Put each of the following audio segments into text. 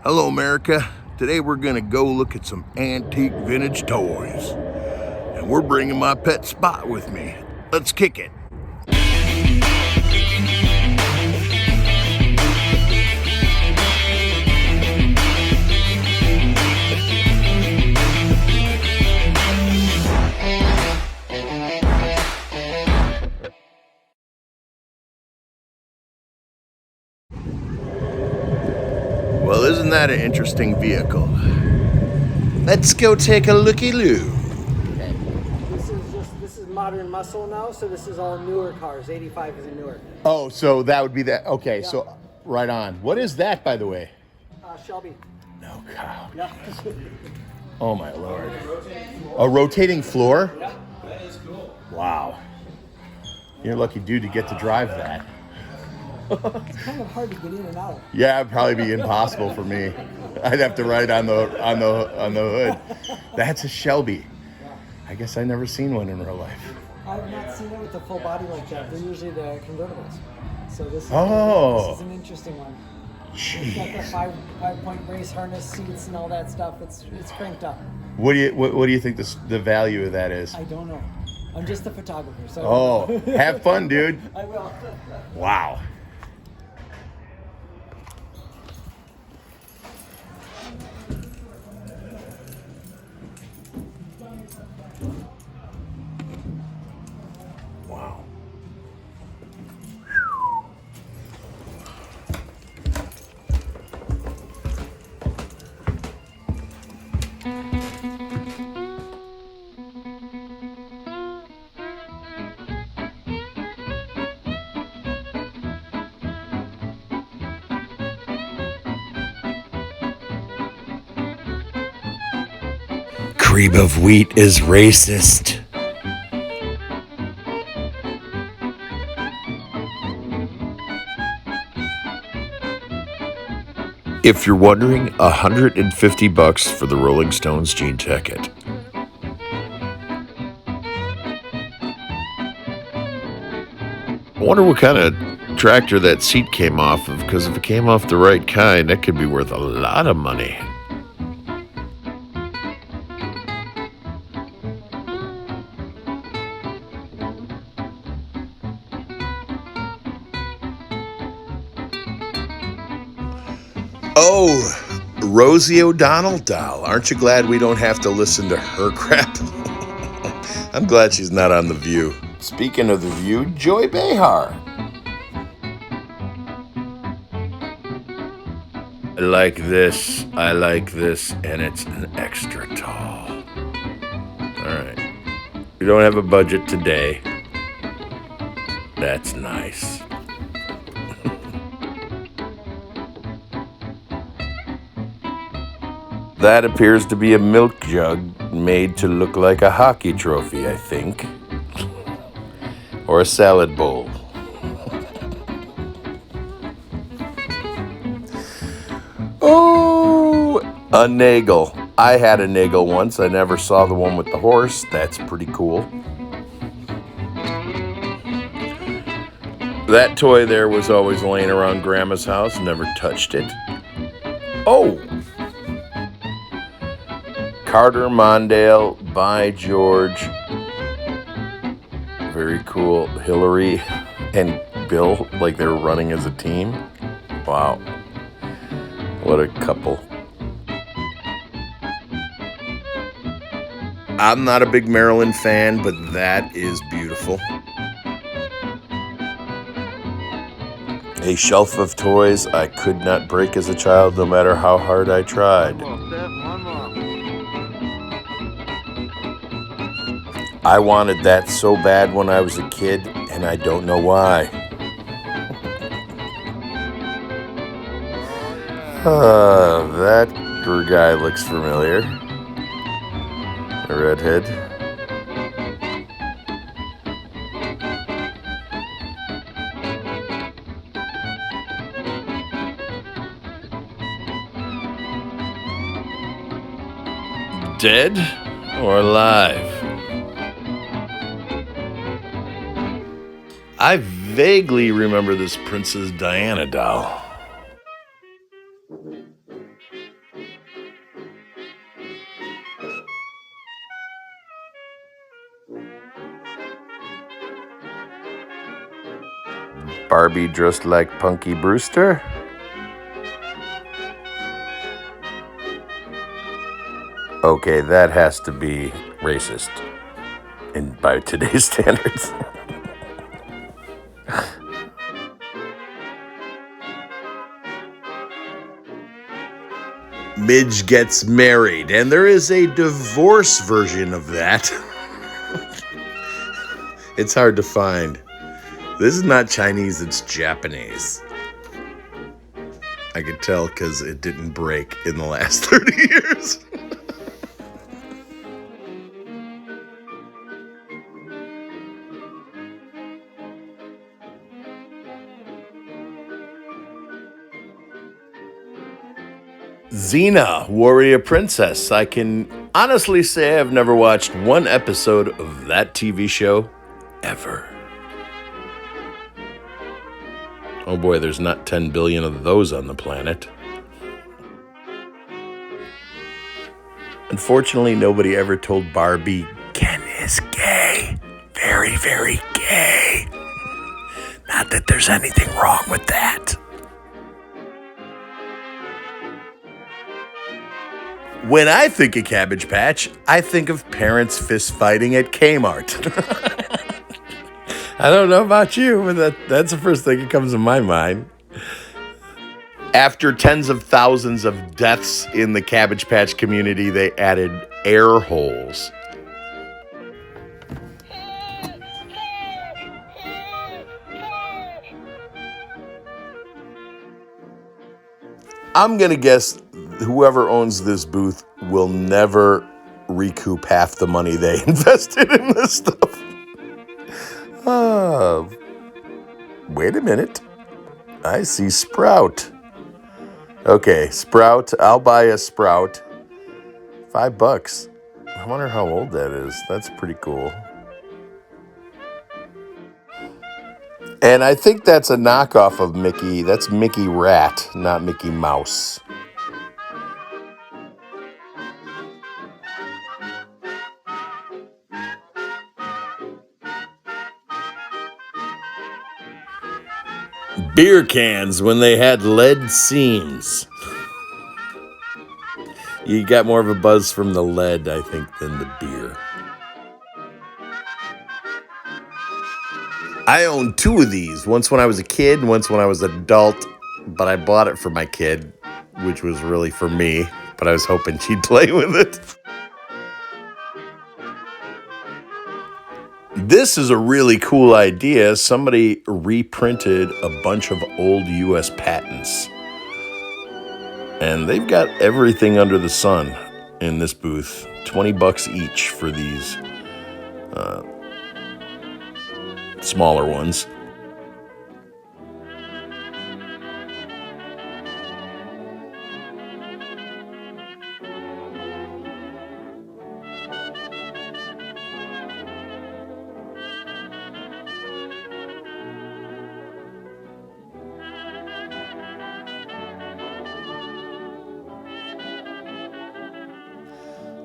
Hello, America. Today we're gonna go look at some antique vintage toys. And we're bringing my pet Spot with me. Let's kick it. Well, isn't that an interesting vehicle? Let's go take a looky-loo. Okay. This is modern muscle now, so this is all newer cars. 85 is a newer. Oh, so that would be that. Okay, Yeah. so right on. What is that, by the way? Shelby. No cow. Yeah. Oh my Lord. A rotating floor? Yeah. That is cool. Wow. You're a lucky dude to get to drive that. It's kind of hard to get in and out. Yeah, it'd probably be impossible for me. I'd have to ride on the hood. That's a Shelby. I guess I never seen one in real life. I've not seen it with the full body like that. They're usually the convertibles. So this is an interesting one. It's got the five-point race harness seats and all that stuff. It's cranked up. What do you think the value of that is? I don't know. I'm just a photographer, so. Oh, have fun, dude. I will. Wow. Wow. Cream of wheat is racist. If you're wondering, $150 for the Rolling Stones jean jacket. I wonder what kind of tractor that seat came off of, because if it came off the right kind, that could be worth a lot of money. Oh, Rosie O'Donnell doll. Aren't you glad we don't have to listen to her crap? I'm glad she's not on The View. Speaking of The View, Joy Behar. I like this, and it's an extra tall. All right. We don't have a budget today. That's nice. That appears to be a milk jug made to look like a hockey trophy, I think. Or a salad bowl. Oh, a nagel. I had a nagel once. I never saw the one with the horse. That's pretty cool. That toy there was always laying around Grandma's house. Never touched it. Oh! Carter Mondale, by George. Very cool. Hillary and Bill, like they were running as a team. Wow. What a couple. I'm not a big Marilyn fan, but that is beautiful. A shelf of toys I could not break as a child, no matter how hard I tried. I wanted that so bad when I was a kid, and I don't know why. That guy looks familiar. A redhead. Dead or alive? I vaguely remember this Princess Diana doll. Barbie dressed like Punky Brewster? Okay, that has to be racist by today's standards. Midge gets married, and there is a divorce version of that. It's hard to find. This is not Chinese, it's Japanese. I could tell because it didn't break in the last 30 years. Xena, Warrior Princess. I can honestly say I've never watched one episode of that TV show ever. Oh boy, there's not 10 billion of those on the planet. Unfortunately, nobody ever told Barbie Ken is gay. Very, very gay. Not that there's anything wrong with that. When I think of Cabbage Patch, I think of parents fist fighting at Kmart. I don't know about you, but that's the first thing that comes to my mind. After tens of thousands of deaths in the Cabbage Patch community, they added air holes. I'm going to guess whoever owns this booth will never recoup half the money they invested in this stuff. Wait a minute. I see Sprout. Okay, Sprout. I'll buy a Sprout. $5. I wonder how old that is. That's pretty cool. And I think that's a knockoff of Mickey. That's Mickey Rat, not Mickey Mouse. Beer cans when they had lead seams. You got more of a buzz from the lead, I think, than the beer. I own two of these. Once when I was a kid, and once when I was an adult. But I bought it for my kid, which was really for me. But I was hoping she'd play with it. This is a really cool idea. Somebody reprinted a bunch of old U.S. patents. And they've got everything under the sun in this booth. $20 each for these smaller ones.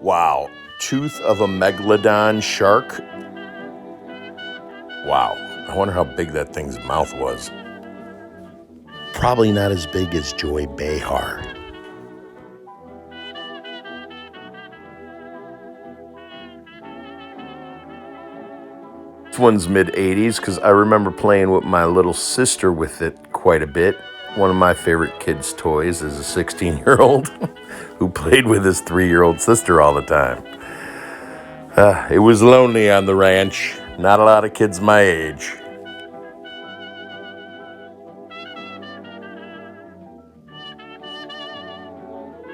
Wow, tooth of a megalodon shark. Wow, I wonder how big that thing's mouth was. Probably not as big as Joy Behar. This one's mid-'80s because I remember playing with my little sister with it quite a bit. One of my favorite kids' toys is a 16-year-old who played with his 3-year-old sister all the time. It was lonely on the ranch. Not a lot of kids my age.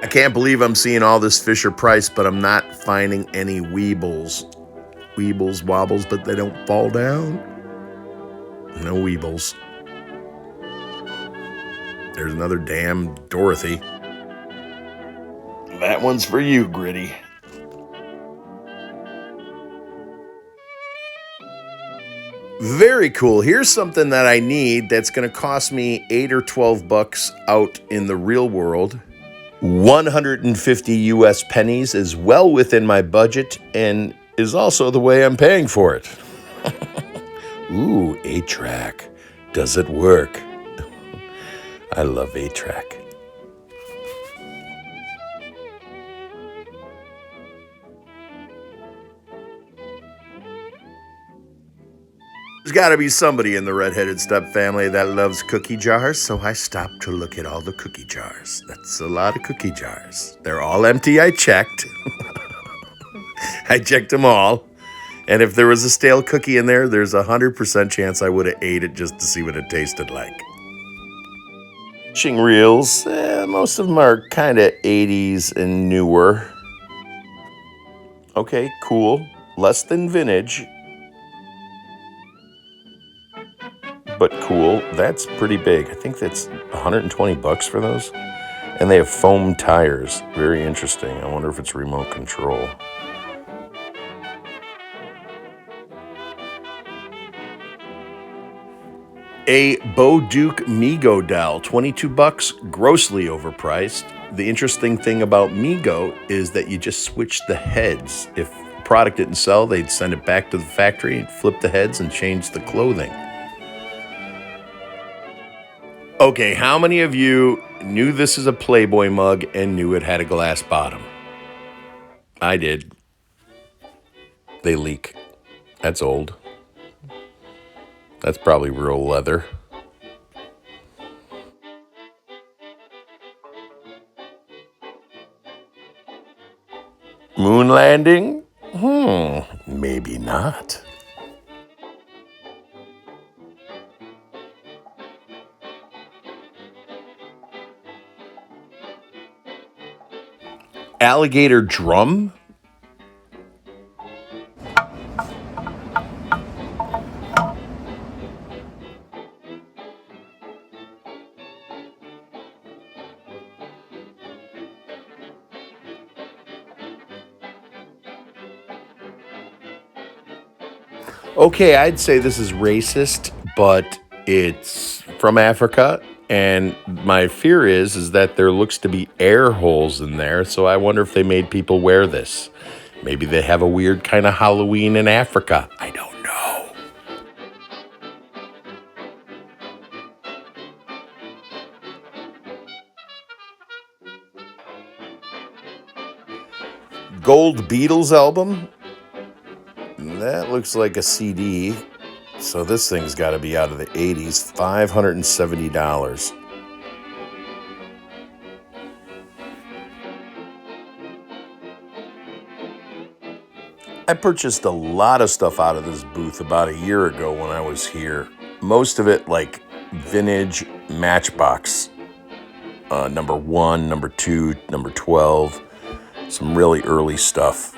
I can't believe I'm seeing all this Fisher Price, but I'm not finding any Weebles. Weebles wobbles, but they don't fall down. No Weebles. There's another damn Dorothy. That one's for you, Gritty. Very cool. Here's something that I need that's going to cost me $8 or $12 out in the real world. 150 US pennies is well within my budget and is also the way I'm paying for it. Ooh, 8-track. Does it work? I love 8-track. There's got to be somebody in the redheaded step family that loves cookie jars, so I stopped to look at all the cookie jars. That's a lot of cookie jars. They're all empty, I checked. I checked them all. And if there was a stale cookie in there, there's a 100% chance I would have ate it just to see what it tasted like. Fishing reels, most of them are kind of 80s and newer. Okay, cool. Less than vintage. But cool. That's pretty big. I think that's $120 for those. And they have foam tires. Very interesting. I wonder if it's remote control. A Bo Duke Mego doll, $22, grossly overpriced. The interesting thing about Mego is that you just switch the heads. If product didn't sell, they'd send it back to the factory and flip the heads and change the clothing. Okay, how many of you knew this is a Playboy mug and knew it had a glass bottom? I did. They leak. That's old. That's probably real leather. Moon landing? Maybe not. Alligator drum? Okay, I'd say this is racist, but it's from Africa, and my fear is that there looks to be air holes in there, so I wonder if they made people wear this. Maybe they have a weird kind of Halloween in Africa. I don't know. Gold Beatles album? That looks like a CD. So this thing's got to be out of the 80s. $570. I purchased a lot of stuff out of this booth about a year ago when I was here. Most of it like vintage Matchbox. Number 1, number 2, number 12. Some really early stuff.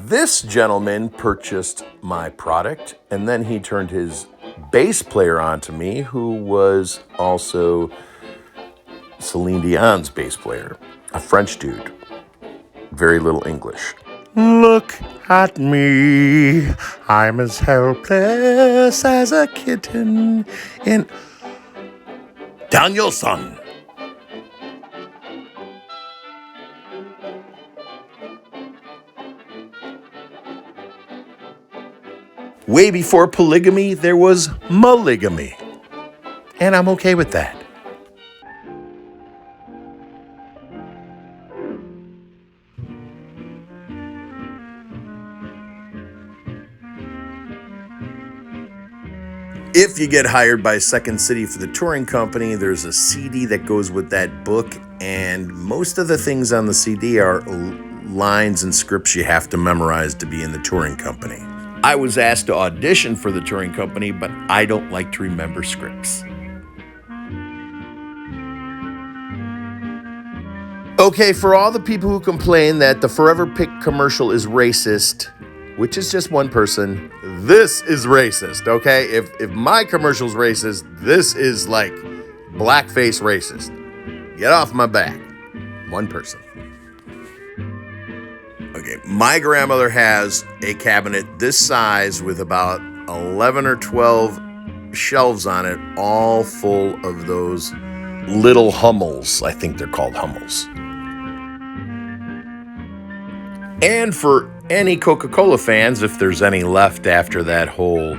This gentleman purchased my product, and then he turned his bass player onto me, who was also Celine Dion's bass player, a French dude. Very little English. Look at me, I'm as helpless as a kitten in Danielson. Way before polygamy, there was mulligamy. And I'm okay with that. If you get hired by Second City for the touring company, there's a CD that goes with that book, and most of the things on the CD are lines and scripts you have to memorize to be in the touring company. I was asked to audition for the touring company, but I don't like to remember scripts. Okay, for all the people who complain that the Forever Pick commercial is racist, which is just one person, this is racist, okay? If my commercial's racist, this is like blackface racist. Get off my back. One person. Okay, my grandmother has a cabinet this size with about 11 or 12 shelves on it, all full of those little Hummels. I think they're called Hummels. And for any Coca-Cola fans, if there's any left after that whole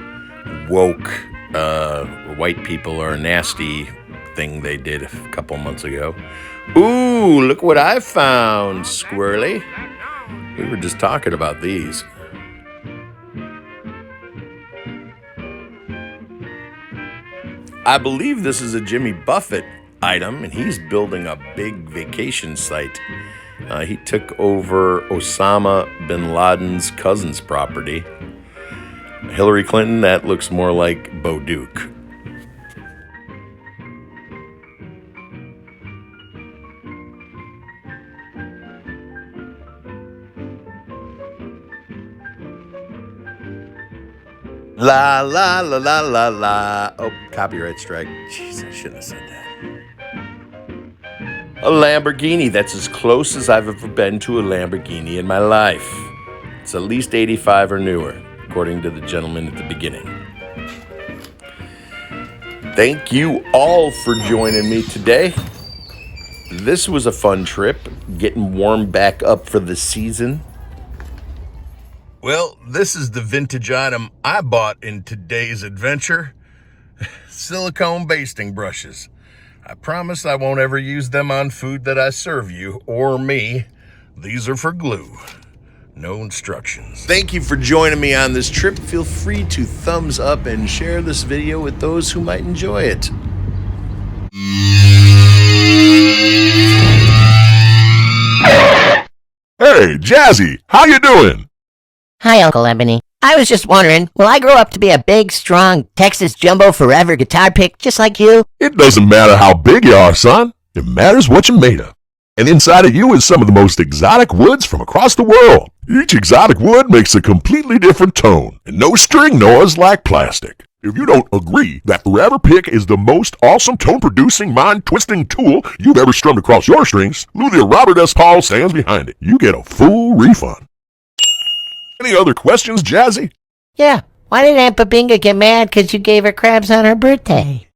woke white people are nasty thing they did a couple months ago. Ooh, look what I found, Squirrely. We were just talking about these. I believe this is a Jimmy Buffett item, and he's building a big vacation site. He took over Osama bin Laden's cousin's property. Hillary Clinton, that looks more like Bo Duke. La la la la la la. Oh, copyright strike. Jeez, I shouldn't have said that. A Lamborghini. That's as close as I've ever been to a Lamborghini in my life. It's at least 85 or newer, according to the gentleman at the beginning. Thank you all for joining me today. This was a fun trip, getting warmed back up for the season. Well, this is the vintage item I bought in today's adventure. Silicone basting brushes. I promise I won't ever use them on food that I serve you or me. These are for glue. No instructions. Thank you for joining me on this trip. Feel free to thumbs up and share this video with those who might enjoy it. Hey, Jazzy, how you doing? Hi, Uncle Ebony. I was just wondering, will I grow up to be a big, strong, Texas Jumbo Forever guitar pick just like you? It doesn't matter how big you are, son. It matters what you're made of. And inside of you is some of the most exotic woods from across the world. Each exotic wood makes a completely different tone, and no string gnaws like plastic. If you don't agree that Forever Pick is the most awesome tone-producing, mind-twisting tool you've ever strummed across your strings, Luthier Robert S. Paul stands behind it. You get a full refund. Any other questions, Jazzy? Yeah, why did Aunt Babinga get mad because you gave her crabs on her birthday?